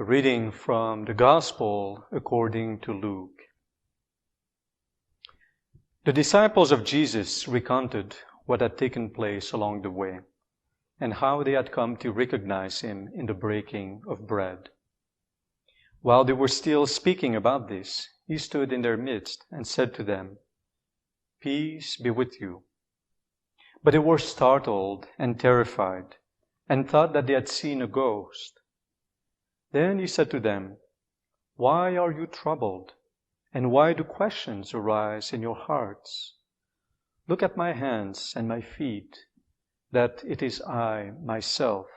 reading from the Gospel according to Luke. The disciples of Jesus recounted what had taken place along the way and how they had come to recognize him in the breaking of bread. While they were still speaking about this, he stood in their midst and said to them, "Peace be with you." But they were startled and terrified and thought that they had seen a ghost. Then he said to them, "Why are you troubled? And why do questions arise in your hearts? Look at my hands and my feet, that it is I myself.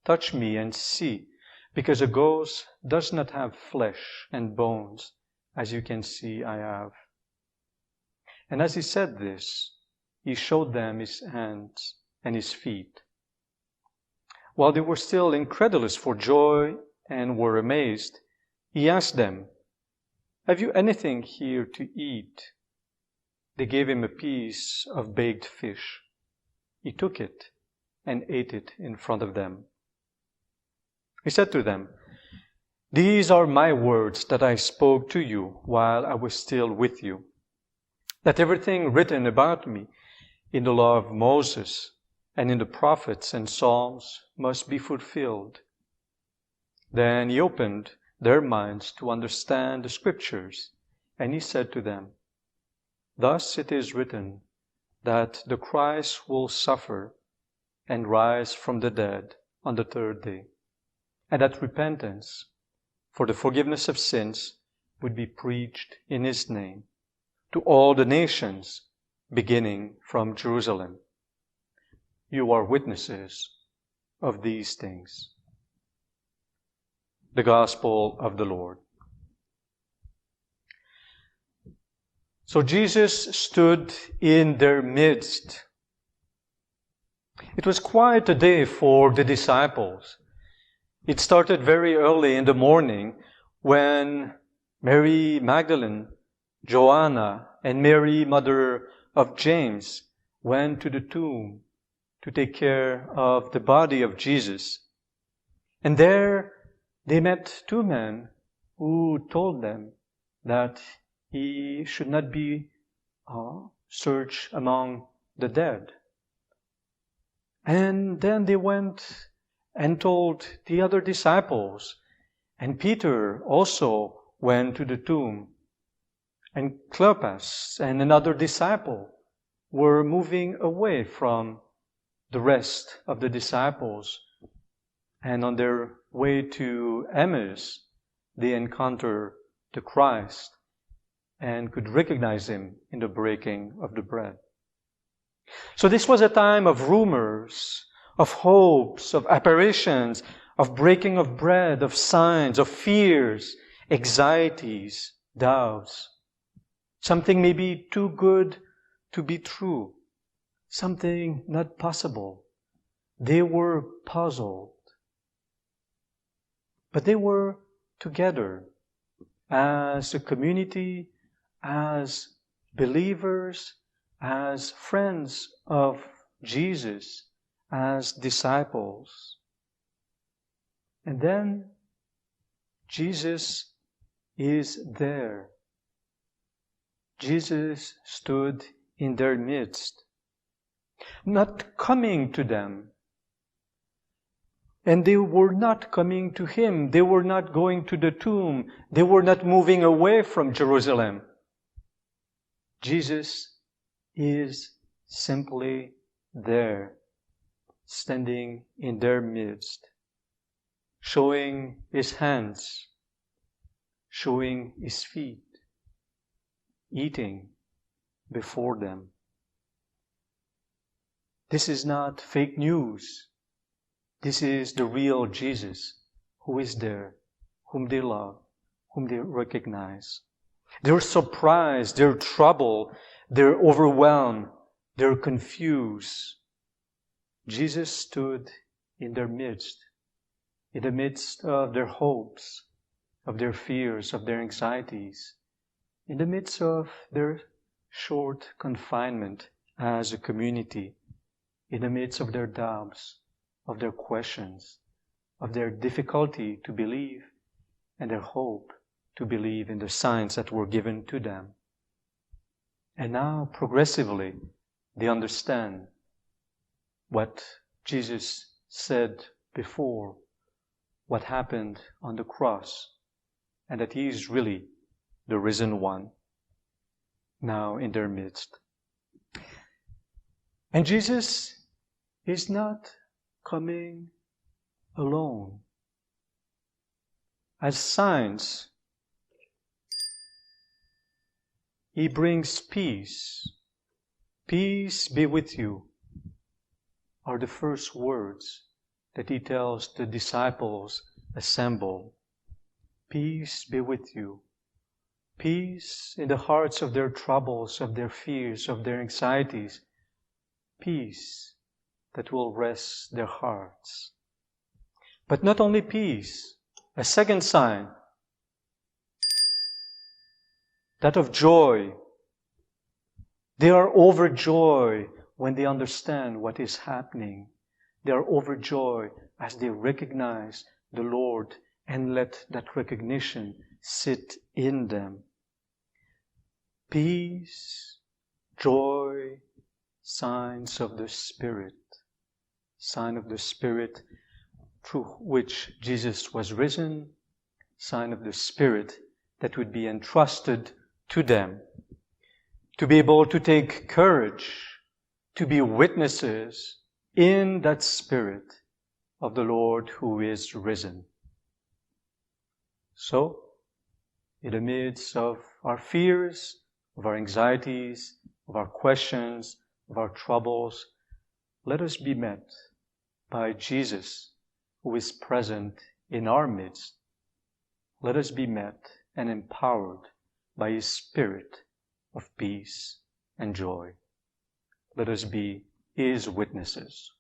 Touch me and see, because a ghost does not have flesh and bones, as you can see I have." And as he said this, he showed them his hands and his feet. While they were still incredulous for joy and were amazed, he asked them, "Have you anything here to eat?" They gave him a piece of baked fish. He took it and ate it in front of them. He said to them, "These are my words that I spoke to you while I was still with you, that everything written about me in the law of Moses and in the prophets and Psalms must be fulfilled." Then he opened their minds to understand the Scriptures, and he said to them, "Thus it is written that the Christ will suffer and rise from the dead on the third day, and that repentance for the forgiveness of sins would be preached in his name to all the nations, beginning from Jerusalem. You are witnesses of these things." The Gospel of the Lord. So Jesus stood in their midst. It was quite a day for the disciples. It started very early in the morning when Mary Magdalene, Joanna, and Mary, mother of James, went to the tomb to take care of the body of Jesus. And there they met two men who told them that he should not be searched among the dead. And then they went and told the other disciples, and Peter also went to the tomb. And Cleopas and another disciple were moving away from the rest of the disciples. And on their way to Emmaus, they encountered the Christ and could recognize him in the breaking of the bread. So this was a time of rumors, of hopes, of apparitions, of breaking of bread, of signs, of fears, anxieties, doubts. Something maybe too good to be true. Something not possible. They were puzzled. But they were together as a community, as believers, as friends of Jesus, as disciples. And then Jesus is there. Jesus stood in their midst, not coming to them. And they were not coming to him. They were not going to the tomb. They were not moving away from Jerusalem. Jesus is simply there, standing in their midst, showing his hands, showing his feet, eating before them. This is not fake news. This is the real Jesus who is there, whom they love, whom they recognize. They're surprised, they're troubled, they're overwhelmed, they're confused. Jesus stood in their midst, in the midst of their hopes, of their fears, of their anxieties, in the midst of their short confinement as a community, in the midst of their doubts, of their questions, of their difficulty to believe and their hope to believe in the signs that were given to them. And now, progressively, they understand what Jesus said before, what happened on the cross, and that He is really the risen one, now in their midst. And Jesus is not coming alone. As signs, He brings peace. Peace be with you, are the first words that He tells the disciples assembled. Peace be with you. Peace in the hearts of their troubles, of their fears, of their anxieties. Peace that will rest their hearts. But not only peace, a second sign, that of joy. They are overjoyed when they understand what is happening. They are overjoyed as they recognize the Lord and let that recognition sit in them. Peace, joy, signs of the Spirit. Sign of the Spirit through which Jesus was risen. Sign of the Spirit that would be entrusted to them. To be able to take courage, to be witnesses in that Spirit of the Lord who is risen. So, in the midst of our fears, of our anxieties, of our questions, of our troubles, let us be met by Jesus who is present in our midst. Let us be met and empowered by His Spirit of peace and joy. Let us be His witnesses.